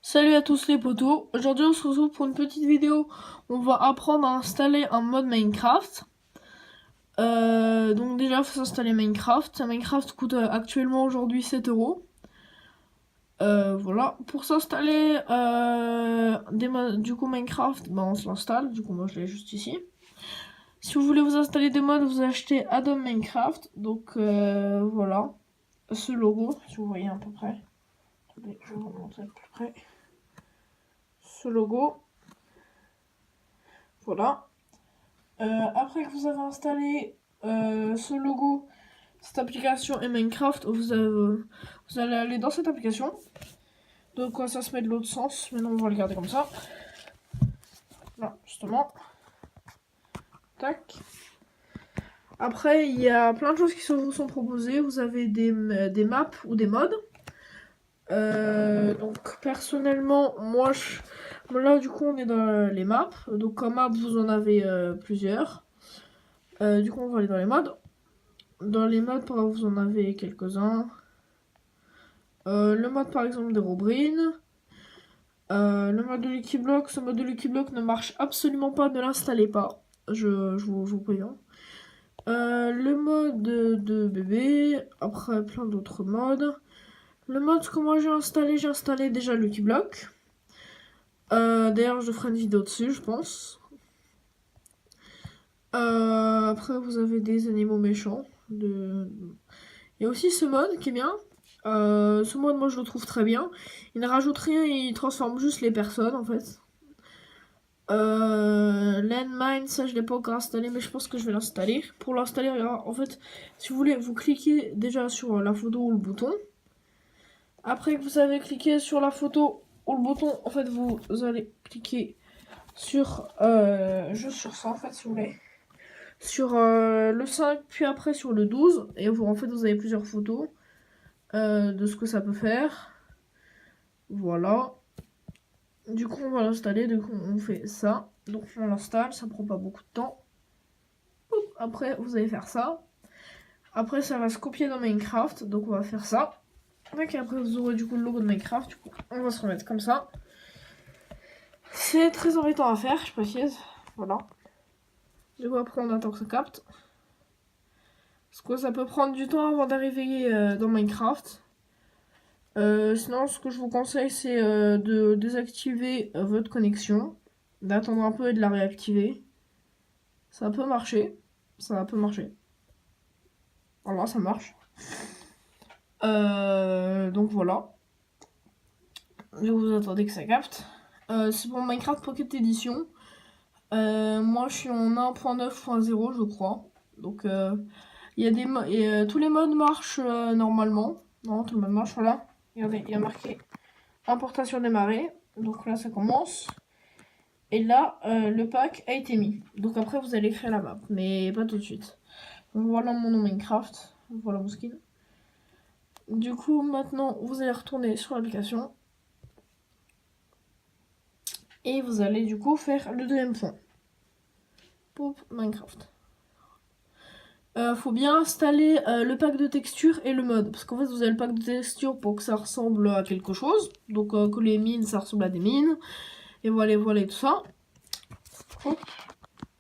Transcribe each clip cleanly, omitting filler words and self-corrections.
Salut à tous les potos, aujourd'hui on se retrouve pour une petite vidéo. On va apprendre à installer un mode Minecraft. Donc déjà il faut s'installer Minecraft. Minecraft coûte actuellement aujourd'hui 7 €. Voilà, pour s'installer des modes du coup Minecraft, on se l'installe, du coup moi je l'ai juste ici. Si vous voulez vous installer des modes, vous achetez Add-on Minecraft, donc voilà, ce logo, si vous voyez à peu près. Attendez, je vais vous montrer de plus près. Ce logo, voilà. Après que vous avez installé ce logo, cette application et Minecraft, vous allez aller dans cette application. Donc ça se met de l'autre sens, maintenant on va le garder comme ça. Là, justement. Tac. Après, il y a plein de choses qui vous sont proposées. Vous avez des maps ou des mods. Donc personnellement, moi là du coup on est dans les maps. Donc comme map vous en avez plusieurs. Du coup on va aller dans les mods. Dans les mods, vous en avez quelques-uns. Le mode par exemple des Robrine. Le mode de Lucky Block. Ce mode de Lucky Block ne marche absolument pas, ne l'installez pas. Je vous préviens. Le mode de bébé. Après plein d'autres modes. Le mode que moi j'ai installé déjà Lucky Block. D'ailleurs je ferai une vidéo dessus je pense. Après vous avez des animaux méchants. Il y a aussi ce mode qui est bien. Ce mode, moi, je le trouve très bien. Il ne rajoute rien, il transforme juste les personnes, en fait. Landmine, ça, je l'ai pas encore installé, mais je pense que je vais l'installer. Pour l'installer, en fait, si vous voulez, vous cliquez déjà sur la photo ou le bouton. Après que vous avez cliqué sur la photo ou le bouton, en fait, vous allez cliquer sur juste sur ça, en fait, si vous voulez. Sur le 5, puis après sur le 12. Et en fait, vous avez plusieurs photos de ce que ça peut faire. Voilà. Du coup, on va l'installer. Du coup, on fait ça. Donc, on l'installe. Ça prend pas beaucoup de temps. Après, vous allez faire ça. Après, ça va se copier dans Minecraft. Donc, on va faire ça. Et après, vous aurez du coup le logo de Minecraft. Du coup, on va se remettre comme ça. C'est très embêtant à faire, je précise. Voilà. Du coup, après, on attend que ça capte. Parce que ça peut prendre du temps avant d'arriver dans Minecraft. Sinon, ce que je vous conseille, c'est de désactiver votre connexion, d'attendre un peu et de la réactiver. Ça peut marcher. Ça peut marcher. Voilà, ça marche. Donc voilà. Je vous attendez que ça capte. C'est pour Minecraft Pocket Edition. Moi, je suis en 1.9.0, je crois. Donc, il y a tous les modes marchent normalement. Non, tout le monde marche, voilà. Regardez, il y a marqué importation démarrée. Donc là, ça commence. Et là, le pack a été mis. Donc après, vous allez créer la map, mais pas tout de suite. Donc voilà mon nom Minecraft. Voilà mon skin. Du coup, maintenant, vous allez retourner sur l'application. Et vous allez du coup faire le deuxième point. Pour Minecraft. Faut bien installer le pack de textures et le mode. Parce qu'en fait, vous avez le pack de textures pour que ça ressemble à quelque chose. Donc, que les mines, ça ressemble à des mines. Et voilà, voilà, et tout ça.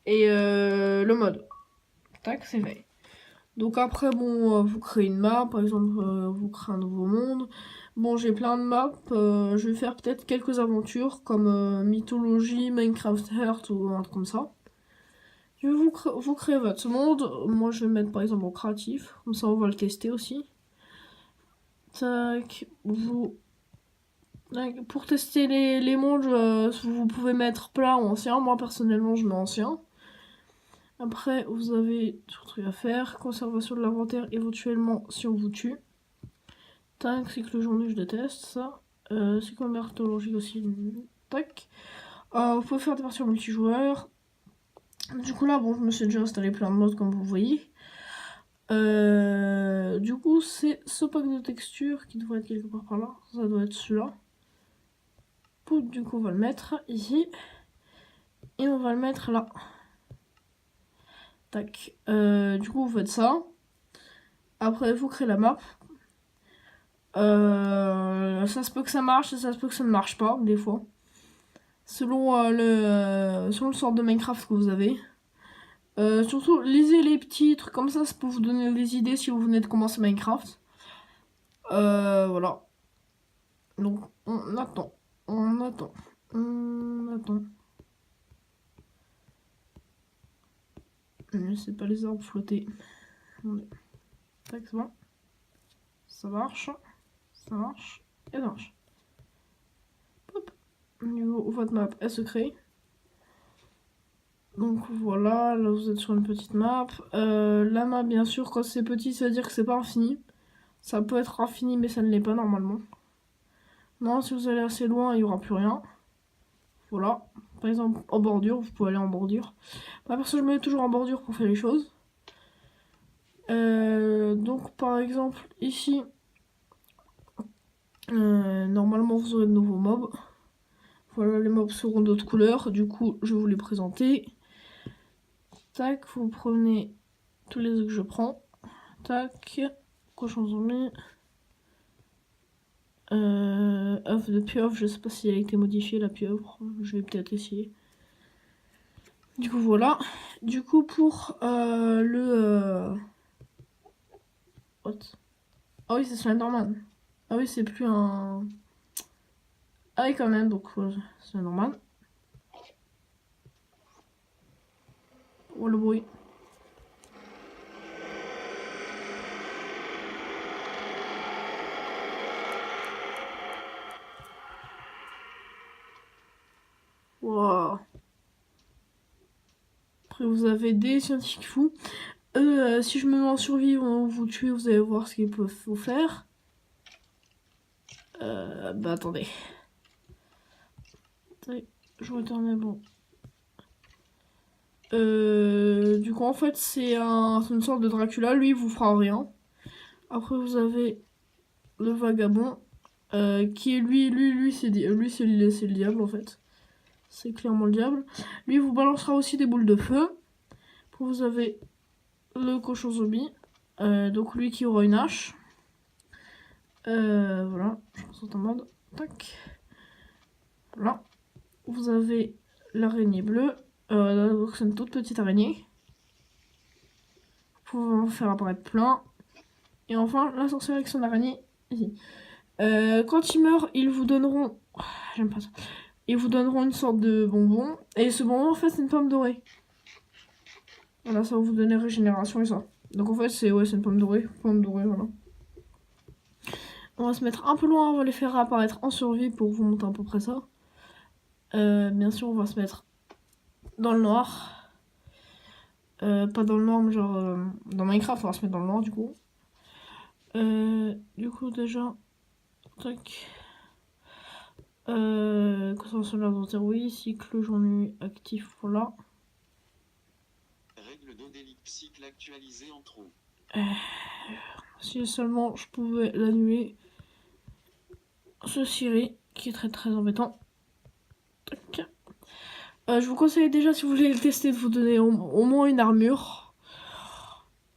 Et le mode. Tac, c'est fait. Donc après, bon, vous créez une map. Par exemple, vous créez un nouveau monde. Bon, j'ai plein de maps. Je vais faire peut-être quelques aventures comme Mythologie, Minecraft Heart ou un truc comme ça. Vous créez votre monde. Moi, je vais mettre par exemple en créatif. Comme ça, on va le tester aussi. Tac. Pour tester les mondes, vous pouvez mettre plat ou ancien. Moi, personnellement, je mets ancien. Après, vous avez tout le truc à faire. Conservation de l'inventaire éventuellement si on vous tue. Tac, cycle journée, je déteste ça. Cycle mythologique aussi. Tac. Vous pouvez faire des parties en multijoueur. Du coup là, bon, je me suis déjà installé plein de modes comme vous voyez. Du coup, c'est ce pack de textures qui devrait être quelque part par là. Ça doit être celui-là. Du coup, on va le mettre ici. Et on va le mettre là. Tac. Du coup, vous faites ça. Après, vous créez la map. Ça se peut que ça marche et ça se peut que ça ne marche pas, des fois. Selon selon le sort de Minecraft que vous avez. Surtout, lisez les petits trucs comme ça peut vous donner des idées si vous venez de commencer Minecraft. Voilà. Donc, on attend. On attend. On attend. Je ne sais pas les arbres flotter. Tac, c'est bon. Ça marche. Ça marche. Et ça marche. Hop. Niveau votre map, elle se crée. Donc voilà, là vous êtes sur une petite map. La map, bien sûr, quand c'est petit, ça veut dire que c'est pas infini. Ça peut être infini, mais ça ne l'est pas normalement. Non, si vous allez assez loin, il n'y aura plus rien. Voilà. Par exemple, en bordure, vous pouvez aller en bordure. Moi, perso, je me mets toujours en bordure pour faire les choses. Donc, par exemple, ici, normalement, vous aurez de nouveaux mobs. Voilà, les mobs seront d'autres couleurs. Du coup, je vais vous les présenter. Tac, vous prenez tous les œufs que je prends. Tac, cochon zombie. œuf de pieuvre, je sais pas si elle a été modifiée la pieuvre. Je vais peut-être essayer. Du coup, voilà. Du coup, pour What? Ah oui, c'est Slenderman. Ah oui, c'est plus un... Ah oui, quand même, donc Slenderman. Oh, le bruit. Wow. Après, vous avez des scientifiques fous. Si je me mets en survie, ils vont vous tuer, vous allez voir ce qu'ils peuvent vous faire. Bah attendez. Je retourne, bon. Du coup, en fait, c'est une sorte de Dracula. Lui, il vous fera rien. Après, vous avez le vagabond. Qui est lui, c'est le diable, en fait. C'est clairement le diable. Lui, il vous balancera aussi des boules de feu. Après, vous avez le cochon zombie. Donc, lui qui aura une hache. Voilà, je pense en mode. Tac. Voilà. Vous avez l'araignée bleue. Donc, c'est une toute petite araignée. Vous pouvez en faire apparaître plein. Et enfin, la sorcière avec son araignée, ici. Quand ils meurent, ils vous donneront... J'aime pas ça. Ils vous donneront une sorte de bonbon. Et ce bonbon, en fait, c'est une pomme dorée. Voilà, ça va vous donner régénération et ça. Donc en fait, c'est une pomme dorée. Pomme dorée, voilà. On va se mettre un peu loin, on va les faire apparaître en survie pour vous montrer à peu près ça. Bien sûr, on va se mettre dans le noir. Pas dans le noir, mais genre dans Minecraft, on va se mettre dans le noir du coup. Du coup, déjà, tac. Concentration de l'inventaire, oui. Cycle journée actif, voilà. Règle d'Odélique, cycle actualisé en trou. Si seulement je pouvais l'annuler. Ce Siri, qui est très très embêtant. Tac. Je vous conseille déjà, si vous voulez le tester, de vous donner au moins une armure.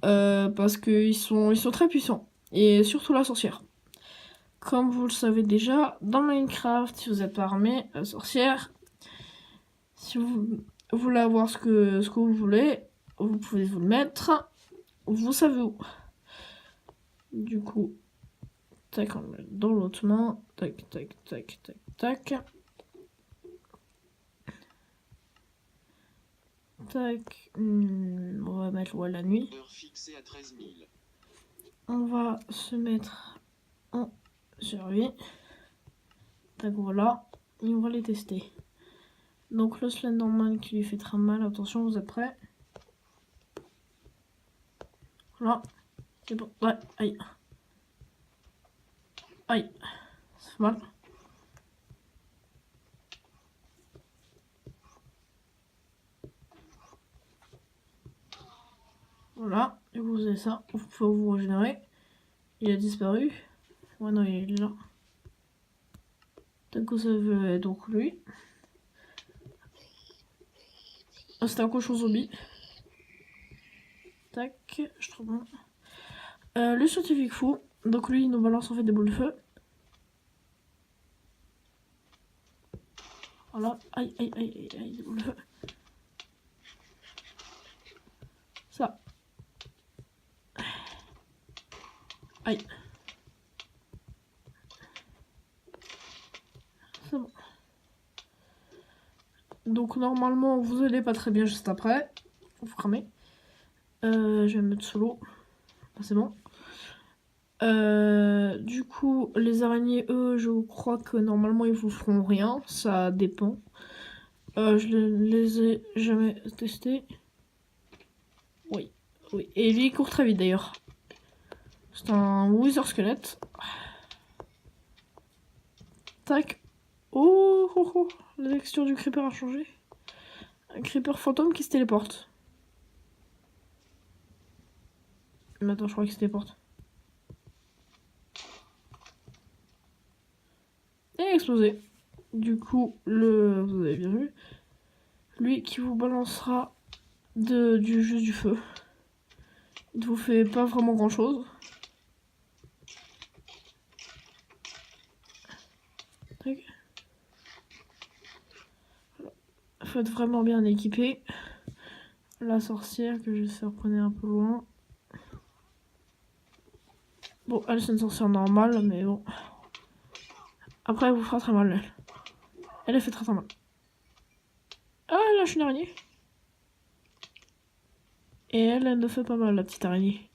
Parce qu'ils sont très puissants. Et surtout la sorcière. Comme vous le savez déjà, dans Minecraft, si vous êtes pas armé, la sorcière, si vous voulez avoir ce que vous voulez, vous pouvez vous le mettre. Vous savez où. Du coup, tac, on le met dans l'autre main. Tac, tac, tac, tac, tac. Tac, on va mettre la nuit. Heure fixée à 13 000. On va se mettre en survie. Tac, voilà. Et on va les tester. Donc le Slenderman qui lui fait très mal. Attention, vous êtes prêts? Voilà. C'est bon. Ouais, aïe. Aïe. Ça fait mal. Voilà. Et vous avez ça. Vous pouvez vous régénérer. Il a disparu. Ouais, non, il est là. Tac, vous avez donc lui. Ah, c'était un cochon zombie. Tac, je trouve bon. Le scientifique fou. Donc lui, il nous balance en fait des boules de feu. Voilà. Aïe, aïe, aïe, aïe, aïe, des boules de feu. Ça. Aïe. C'est bon. Donc normalement, vous allez pas très bien juste après. Vous cramez. Je vais me mettre sous l'eau. C'est bon. Du coup, les araignées, eux, je crois que normalement ils vous feront rien. Ça dépend. Je les ai jamais testés. Oui, oui. Et lui, il court très vite d'ailleurs. C'est un Wither squelette. Tac. Oh, oh, oh. La texture du creeper a changé. Un creeper fantôme qui se téléporte. Mais attends, je crois qu'il se téléporte. Et explosé. Du coup, vous avez bien vu. Lui qui vous balancera juste du feu. Il ne vous fait pas vraiment grand chose. Tac. Faut être vraiment bien équipé. La sorcière que je vais faire prendre un peu loin. Bon, elle c'est une sorcière normale, mais bon. Après, elle vous fera très mal, elle. Elle fait très très mal. Ah, là, je suis une araignée. Et elle ne fait pas mal, la petite araignée.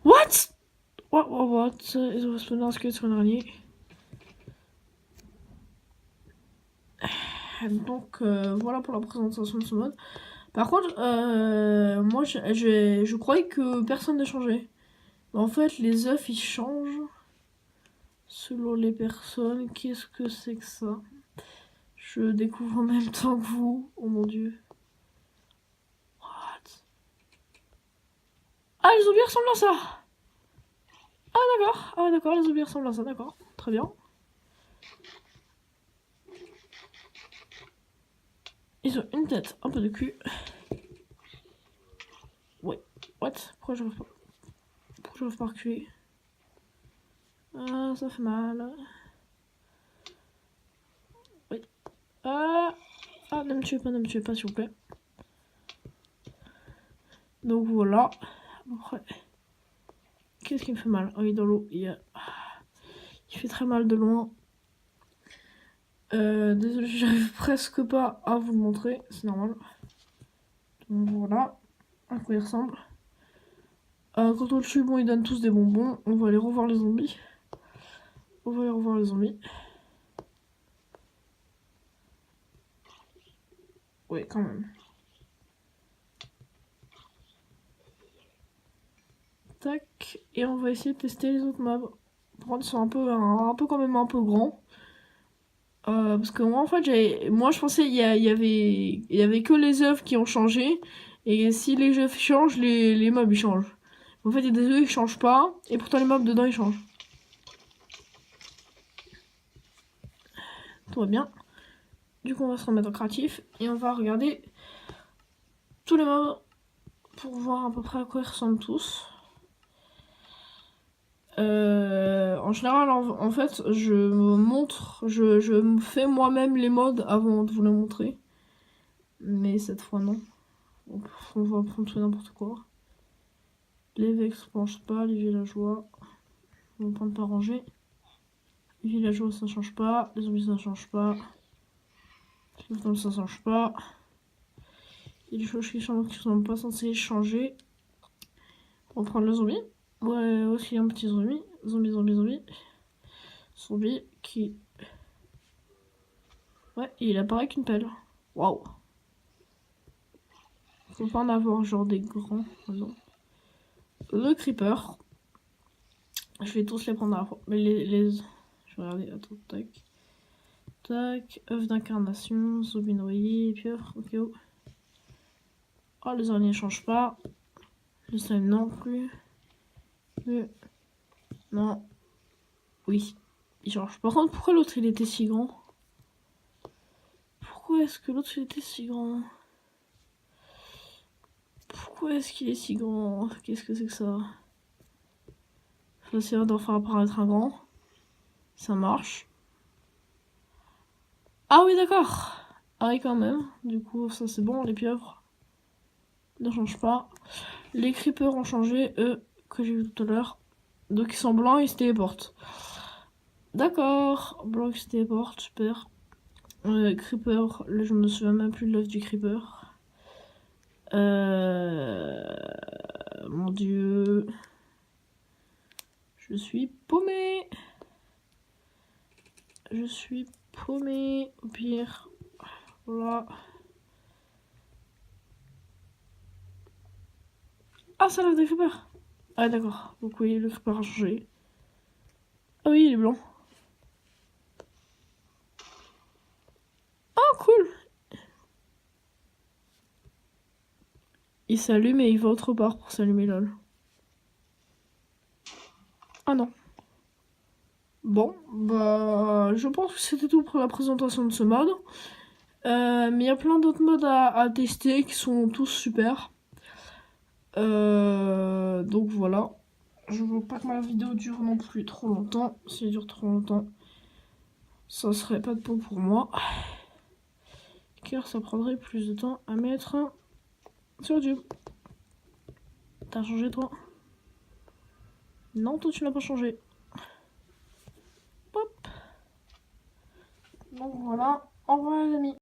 What? What? Ils ont spawné un squelette sur une araignée. Donc, voilà pour la présentation de ce mode. Par contre, moi, je croyais que personne ne changeait. En fait, les œufs, ils changent selon les personnes. Qu'est-ce que c'est que ça? Je découvre en même temps que vous. Oh mon dieu. What? Ah, les zombies ressemblent à ça. Ah, d'accord. Ah, d'accord, les zombies ressemblent à ça, d'accord. Très bien. Ils ont une tête, un peu de cul. Ouais. What? Pourquoi je n'arrive pas à reculer? Ah, ça fait mal. Oui. Ah, ne me tuez pas, s'il vous plaît. Donc voilà. Après, qu'est-ce qui me fait mal? Ah oui, dans l'eau, il fait très mal de loin. Désolé, j'arrive presque pas à vous le montrer, c'est normal. Donc voilà, à quoi il ressemble. Quand on le tue, bon, ils donnent tous des bonbons. On va aller revoir les zombies. Ouais, quand même. Tac, et on va essayer de tester les autres mobs. Pour contre, ils sont un peu quand même un peu grands. Parce que moi, en fait, je pensais il y avait que les œufs qui ont changé. Et si les œufs changent, les mobs ils changent. En fait, il y a des œufs qui changent pas. Et pourtant, les mobs dedans ils changent. Tout va bien. Du coup, on va se remettre en créatif. Et on va regarder tous les mobs pour voir à peu près à quoi ils ressemblent tous. En général, en fait, je me fais moi-même les modes avant de vous les montrer. Mais cette fois, non. Donc, on va prendre tout n'importe quoi. Les Vex ne changent pas, les villageois. On va prendre pas ranger. Les villageois, ça change pas. Les zombies, ça change pas. Les fantômes, ça change pas. Il y a des choses qui changent qui sont pas censées changer. On va prendre le zombie. Ouais, aussi un petit zombie. Zombie qui... Ouais, il apparaît qu'une pelle. Waouh. Faut pas en avoir genre des grands. Non. Le creeper. Je vais tous les prendre à la fois. Mais je vais regarder. Attends, tac. Tac. œuf d'incarnation. Zombie noyé. Pieuvre. Ok. Oh, les araignées changent pas. Le slime non plus. Non. Oui. Il change. Par contre, pourquoi l'autre il était si grand? Pourquoi est-ce que l'autre il était si grand? Pourquoi est-ce qu'il est si grand? Qu'est-ce que c'est que ça? Je vais essayer d'en faire apparaître un grand. Ça marche. Ah oui, d'accord. Ah oui, quand même. Du coup, ça c'est bon. Les pieuvres ne changent pas. Les creepers ont changé, eux, que j'ai vu tout à l'heure. Donc ils sont blancs, ils se téléportent. D'accord. Blanc qui se téléporte, super. Creeper, là je me souviens même plus de l'œuf du creeper. Mon dieu. Je suis paumé. Je suis paumé. Au pire. Voilà. Ah, ça lève des creepers. Ah, d'accord. Donc, oui, le creeper a changé. Ah, oui, il est blanc. Oh, cool. Il s'allume et il va autre part pour s'allumer, lol. Ah non. Bon, bah, je pense que c'était tout pour la présentation de ce mode. Mais il y a plein d'autres modes à tester qui sont tous super. Donc voilà. Je veux pas que ma vidéo dure non plus trop longtemps. Si elle dure trop longtemps, ça serait pas de peau pour moi. Car ça prendrait plus de temps à mettre sur YouTube. T'as changé toi? Non, toi tu n'as pas changé. Hop. Donc voilà. Au revoir les amis.